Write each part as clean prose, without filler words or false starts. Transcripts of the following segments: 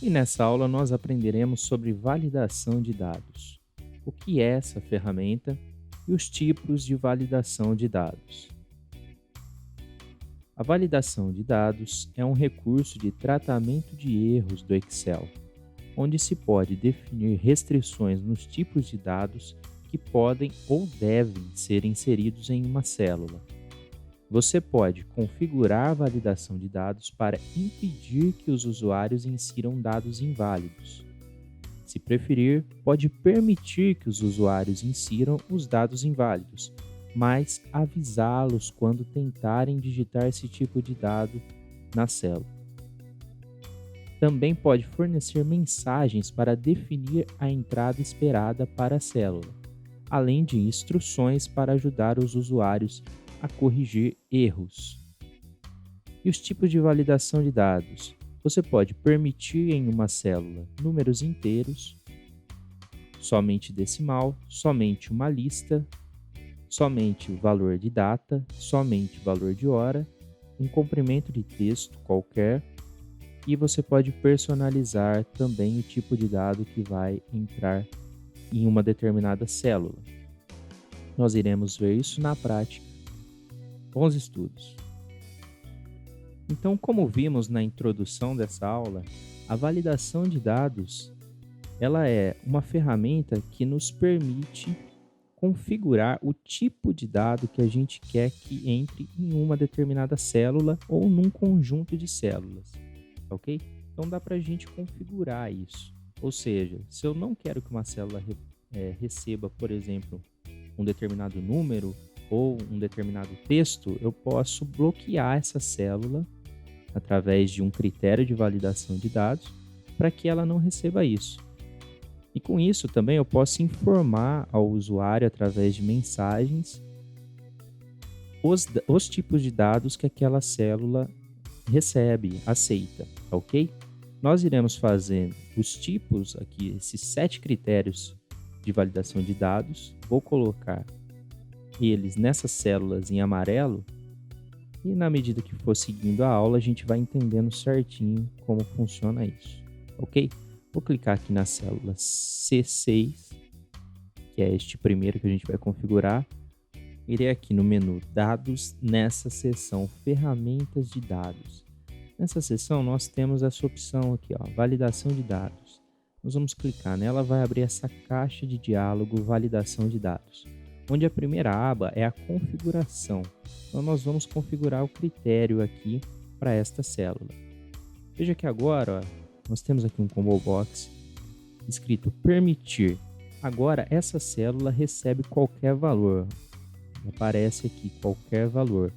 E nessa aula nós aprenderemos sobre validação de dados. O que é essa ferramenta e os tipos de validação de dados. A validação de dados é um recurso de tratamento de erros do Excel, onde se pode definir restrições nos tipos de dados que podem ou devem ser inseridos em uma célula. Você pode configurar a validação de dados para impedir que os usuários insiram dados inválidos. Se preferir, pode permitir que os usuários insiram os dados inválidos, mas avisá-los quando tentarem digitar esse tipo de dado na célula. Também pode fornecer mensagens para definir a entrada esperada para a célula, além de instruções para ajudar os usuários a corrigir erros. E os tipos de validação de dados? Você pode permitir em uma célula números inteiros, somente decimal, somente uma lista, somente o valor de data, somente valor de hora, um comprimento de texto qualquer, e você pode personalizar também o tipo de dado que vai entrar em uma determinada célula. Nós iremos ver isso na prática. Bons estudos! Então, como vimos na introdução dessa aula, a validação de dados ela é uma ferramenta que nos permite configurar o tipo de dado que a gente quer que entre em uma determinada célula ou num conjunto de células, ok? Então dá para a gente configurar isso. Ou seja, se eu não quero que uma célula receba, por exemplo, um determinado número ou um determinado texto, eu posso bloquear essa célula através de um critério de validação de dados para que ela não receba isso. E com isso também eu posso informar ao usuário através de mensagens os tipos de dados que aquela célula recebe, aceita, ok? Nós iremos fazer os tipos aqui, esses 7 critérios de validação de dados. Vou colocar eles nessas células em amarelo e na medida que for seguindo a aula a gente vai entendendo certinho como funciona isso, ok? Vou clicar aqui na célula C6, que é este primeiro que a gente vai configurar. Irei aqui no menu Dados, nessa seção Ferramentas de Dados. Nessa seção nós temos essa opção aqui, ó, Validação de Dados. Nós vamos clicar nela, vai abrir essa caixa de diálogo Validação de Dados, onde a primeira aba é a configuração. Então nós vamos configurar o critério aqui para esta célula. Veja que agora, ó, nós temos aqui um combo box escrito permitir. Agora essa célula recebe qualquer valor. Aparece aqui qualquer valor.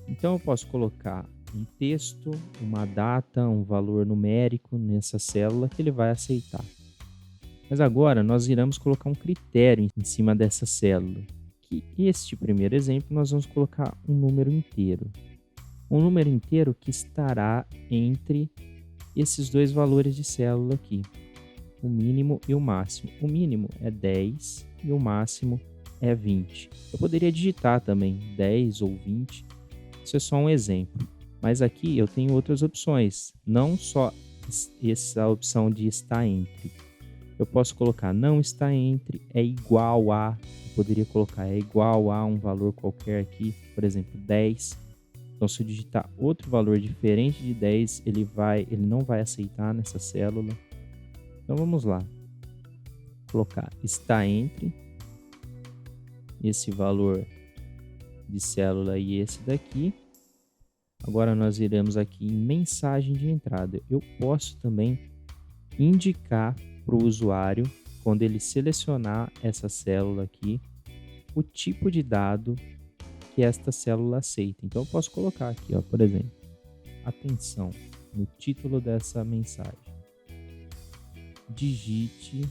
Então eu posso colocar um texto, uma data, um valor numérico nessa célula que ele vai aceitar. Mas agora nós iremos colocar um critério em cima dessa célula. Que este primeiro exemplo nós vamos colocar um número inteiro. Um número inteiro que estará entre esses dois valores de célula aqui, o mínimo e o máximo. O mínimo é 10 e o máximo é 20. Eu poderia digitar também 10 ou 20, isso é só um exemplo. Mas aqui eu tenho outras opções, não só essa opção de está entre. Eu posso colocar não está entre, é igual a, eu poderia colocar é igual a um valor qualquer aqui, por exemplo 10. Então, se eu digitar outro valor diferente de 10, ele não vai aceitar nessa célula. Então, vamos lá. Colocar está entre esse valor de célula e esse daqui. Agora, nós iremos aqui em mensagem de entrada. Eu posso também indicar para o usuário, quando ele selecionar essa célula aqui, o tipo de dado que esta célula aceita. Então eu posso colocar aqui, ó, por exemplo, atenção, no título dessa mensagem. Digite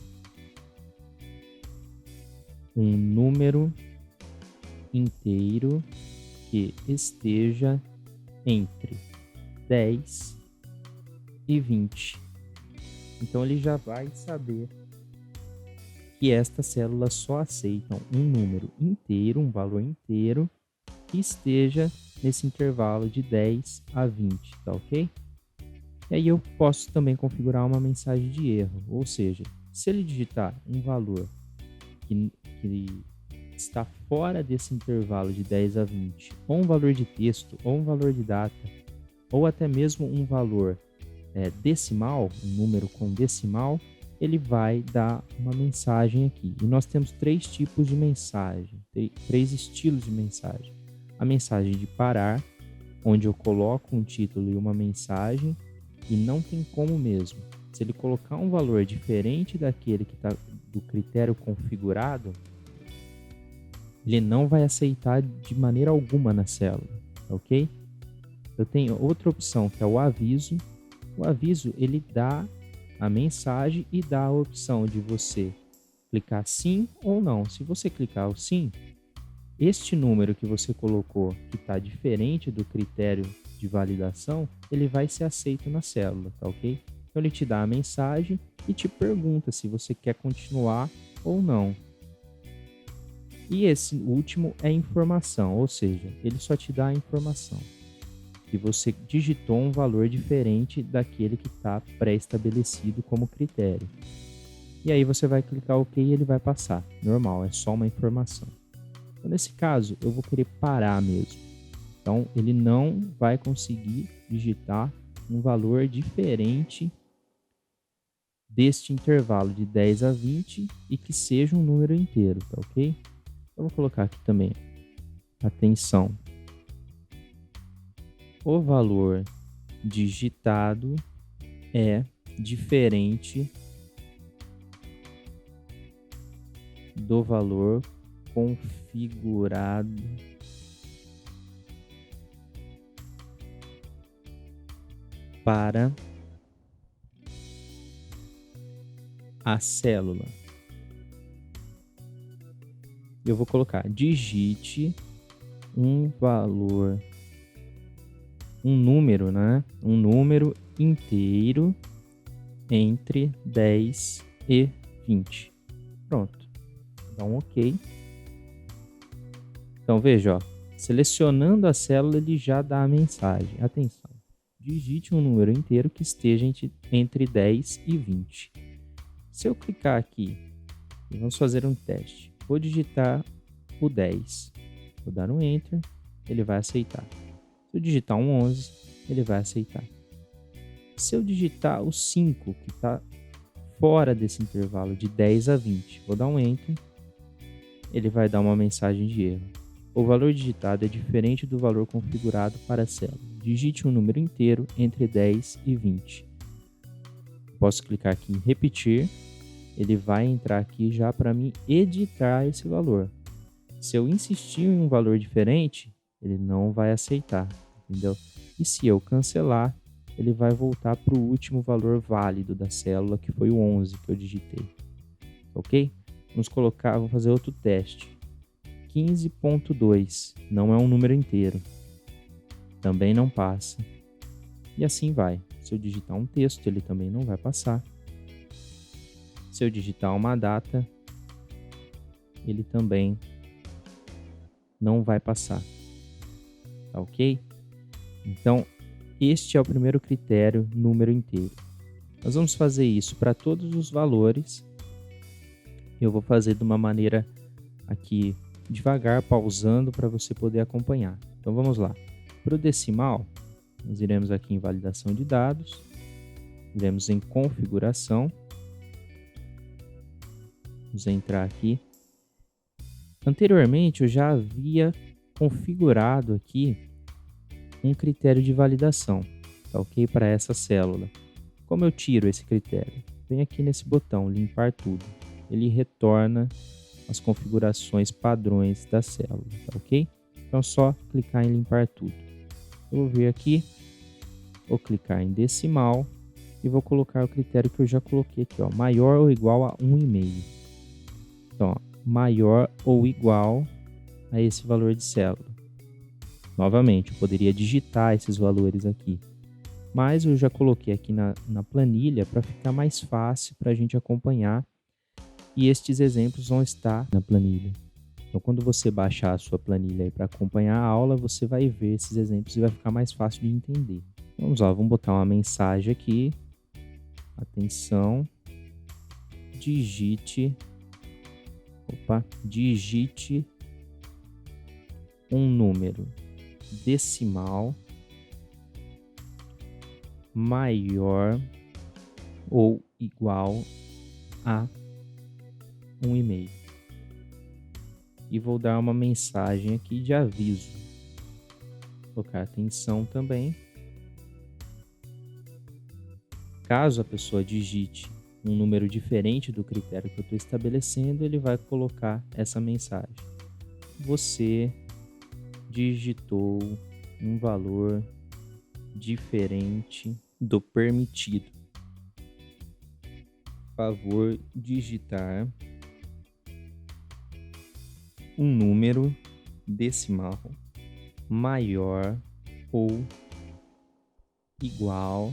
um número inteiro que esteja entre 10 e 20. Então ele já vai saber que esta célula só aceita um número inteiro, um valor inteiro, que esteja nesse intervalo de 10 a 20, tá ok? E aí eu posso também configurar uma mensagem de erro, ou seja, se ele digitar um valor que está fora desse intervalo de 10 a 20, ou um valor de texto, ou um valor de data, ou até mesmo um valor decimal, um número com decimal, ele vai dar uma mensagem aqui. E nós temos 3 tipos de mensagem, 3 estilos de mensagem. A mensagem de parar, onde eu coloco um título e uma mensagem, e não tem como mesmo. Se ele colocar um valor diferente daquele que está do critério configurado, ele não vai aceitar de maneira alguma na célula, ok? Eu tenho outra opção que é o aviso. O aviso ele dá a mensagem e dá a opção de você clicar sim ou não. Se você clicar o sim, este número que você colocou que está diferente do critério de validação, ele vai ser aceito na célula, tá ok? Então ele te dá a mensagem e te pergunta se você quer continuar ou não. E esse último é informação, ou seja, ele só te dá a informação que você digitou um valor diferente daquele que está pré-estabelecido como critério. E aí você vai clicar OK e ele vai passar. Normal, é só uma informação. Então, nesse caso, eu vou querer parar mesmo. Então, ele não vai conseguir digitar um valor diferente deste intervalo de 10 a 20 e que seja um número inteiro, tá ok? Eu vou colocar aqui também, atenção, o valor digitado é diferente do valor configurado para a célula. Eu vou colocar digite um valor, um número, né? Um número inteiro entre 10 e 20. Pronto. Dá um OK. Então veja, ó, selecionando a célula ele já dá a mensagem. Atenção. Digite um número inteiro que esteja entre 10 e 20. Se eu clicar aqui, vamos fazer um teste. Vou digitar o 10. Vou dar um Enter, ele vai aceitar. Se eu digitar um 11, ele vai aceitar. Se eu digitar o 5, que está fora desse intervalo de 10 a 20, vou dar um Enter, ele vai dar uma mensagem de erro. O valor digitado é diferente do valor configurado para a célula. Digite um número inteiro entre 10 e 20. Posso clicar aqui em repetir. Ele vai entrar aqui já para mim editar esse valor. Se eu insistir em um valor diferente, ele não vai aceitar, entendeu? E se eu cancelar, ele vai voltar para o último valor válido da célula, que foi o 11 que eu digitei. Ok? Vamos fazer outro teste. 15.2 não é um número inteiro. Também não passa. E assim vai. Se eu digitar um texto, ele também não vai passar. Se eu digitar uma data, ele também não vai passar. Tá ok? Então, este é o primeiro critério, número inteiro. Nós vamos fazer isso para todos os valores. Eu vou fazer de uma maneira aqui devagar, pausando para você poder acompanhar. Então vamos lá. Para o decimal, nós iremos aqui em validação de dados, iremos em configuração, vamos entrar aqui. Anteriormente eu já havia configurado aqui um critério de validação, tá ok? Para essa célula. Como eu tiro esse critério? Venho aqui nesse botão, limpar tudo. Ele retorna as configurações padrões da célula, tá ok? Então é só clicar em limpar tudo. Eu vou vir aqui, vou clicar em decimal e vou colocar o critério que eu já coloquei aqui, ó, maior ou igual a 1,5. Então, ó, maior ou igual a esse valor de célula. Novamente, eu poderia digitar esses valores aqui, mas eu já coloquei aqui na planilha para ficar mais fácil para a gente acompanhar, e estes exemplos vão estar na planilha. Então, quando você baixar a sua planilha para acompanhar a aula, você vai ver esses exemplos e vai ficar mais fácil de entender. Vamos lá, vamos botar uma mensagem aqui. Atenção, digite um número decimal maior ou igual a 1,5. E vou dar uma mensagem aqui de aviso. Vou colocar atenção também. Caso a pessoa digite um número diferente do critério que eu estou estabelecendo, ele vai colocar essa mensagem. Você digitou um valor diferente do permitido. Favor digitar um número decimal maior ou igual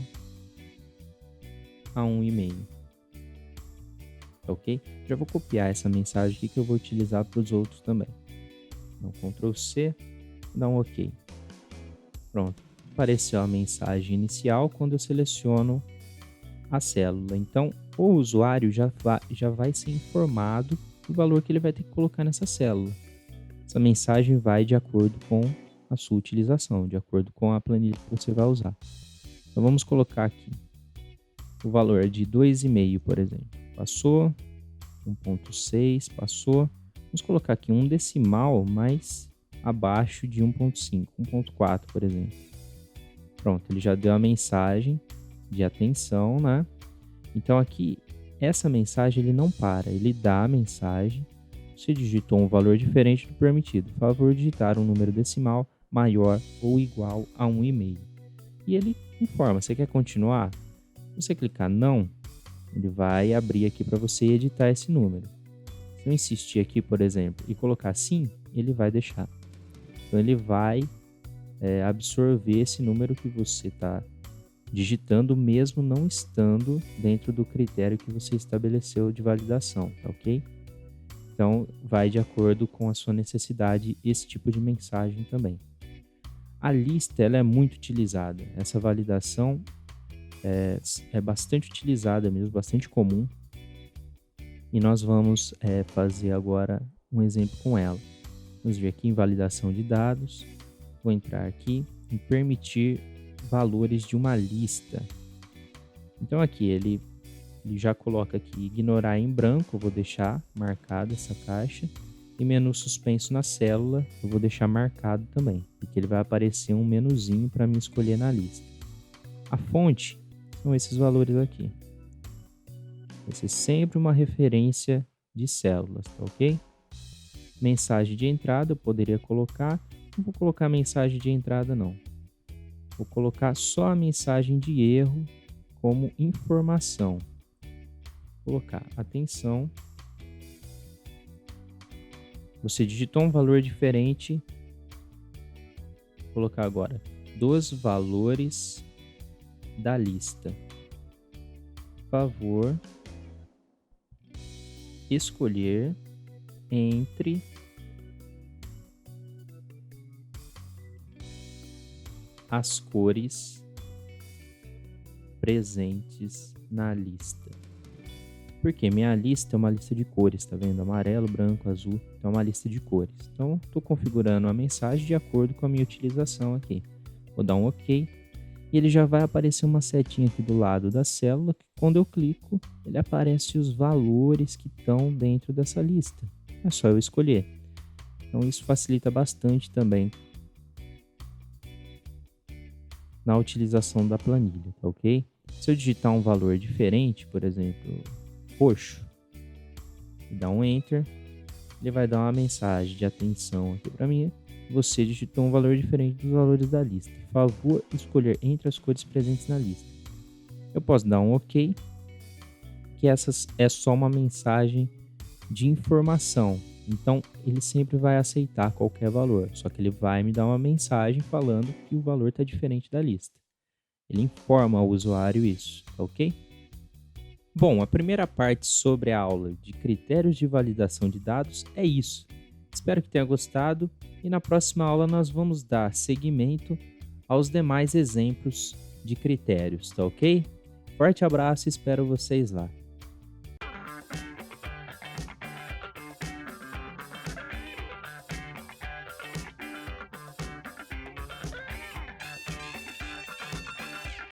a 1,5. Ok? Já vou copiar essa mensagem aqui que eu vou utilizar para os outros também. Então, Ctrl C, dá um OK. Pronto. Apareceu a mensagem inicial quando eu seleciono a célula. Então, o usuário já vai ser informado do valor que ele vai ter que colocar nessa célula. Essa mensagem vai de acordo com a sua utilização, de acordo com a planilha que você vai usar. Então, vamos colocar aqui o valor de 2,5, por exemplo. Passou, 1,6, passou. Vamos colocar aqui um decimal mais abaixo de 1,5, 1,4, por exemplo. Pronto, ele já deu a mensagem de atenção, né? Então aqui, essa mensagem ele não para, ele dá a mensagem. Você digitou um valor diferente do permitido. Favor digitar um número decimal maior ou igual a 1,5. E ele informa, você quer continuar? Se você clicar não, ele vai abrir aqui para você editar esse número. Se eu insistir aqui, por exemplo, e colocar sim, ele vai deixar. Então ele vai absorver esse número que você está digitando, mesmo não estando dentro do critério que você estabeleceu de validação, tá ok? Então vai de acordo com a sua necessidade esse tipo de mensagem também. A lista ela é muito utilizada, essa validação é bastante utilizada mesmo, bastante comum. E nós vamos fazer agora um exemplo com ela. Vamos vir aqui em validação de dados. Vou entrar aqui em permitir valores de uma lista. Então aqui ele já coloca aqui ignorar em branco, eu vou deixar marcada essa caixa. E menu suspenso na célula, eu vou deixar marcado também, porque ele vai aparecer um menuzinho para mim escolher na lista. A fonte são esses valores aqui. Vai ser sempre uma referência de células, tá ok? Mensagem de entrada eu poderia colocar, não vou colocar mensagem de entrada não. Vou colocar só a mensagem de erro como informação. Vou colocar atenção. Você digitou um valor diferente. Vou colocar agora dos valores da lista. Favor escolher entre as cores presentes na lista. Porque minha lista é uma lista de cores, tá vendo? Amarelo, branco, azul, então é uma lista de cores. Então, estou configurando a mensagem de acordo com a minha utilização aqui. Vou dar um OK. E ele já vai aparecer uma setinha aqui do lado da célula, que quando eu clico, ele aparece os valores que estão dentro dessa lista. É só eu escolher. Então isso facilita bastante também na utilização da planilha, tá ok? Se eu digitar um valor diferente, por exemplo, roxo, e dar um Enter, ele vai dar uma mensagem de atenção aqui para mim. Você digitou um valor diferente dos valores da lista. Favor escolher entre as cores presentes na lista. Eu posso dar um OK, que essa é só uma mensagem de informação. Então, ele sempre vai aceitar qualquer valor, só que ele vai me dar uma mensagem falando que o valor está diferente da lista. Ele informa ao usuário isso, tá ok? Bom, a primeira parte sobre a aula de critérios de validação de dados é isso. Espero que tenha gostado e na próxima aula nós vamos dar seguimento aos demais exemplos de critérios, tá ok? Forte abraço e espero vocês lá.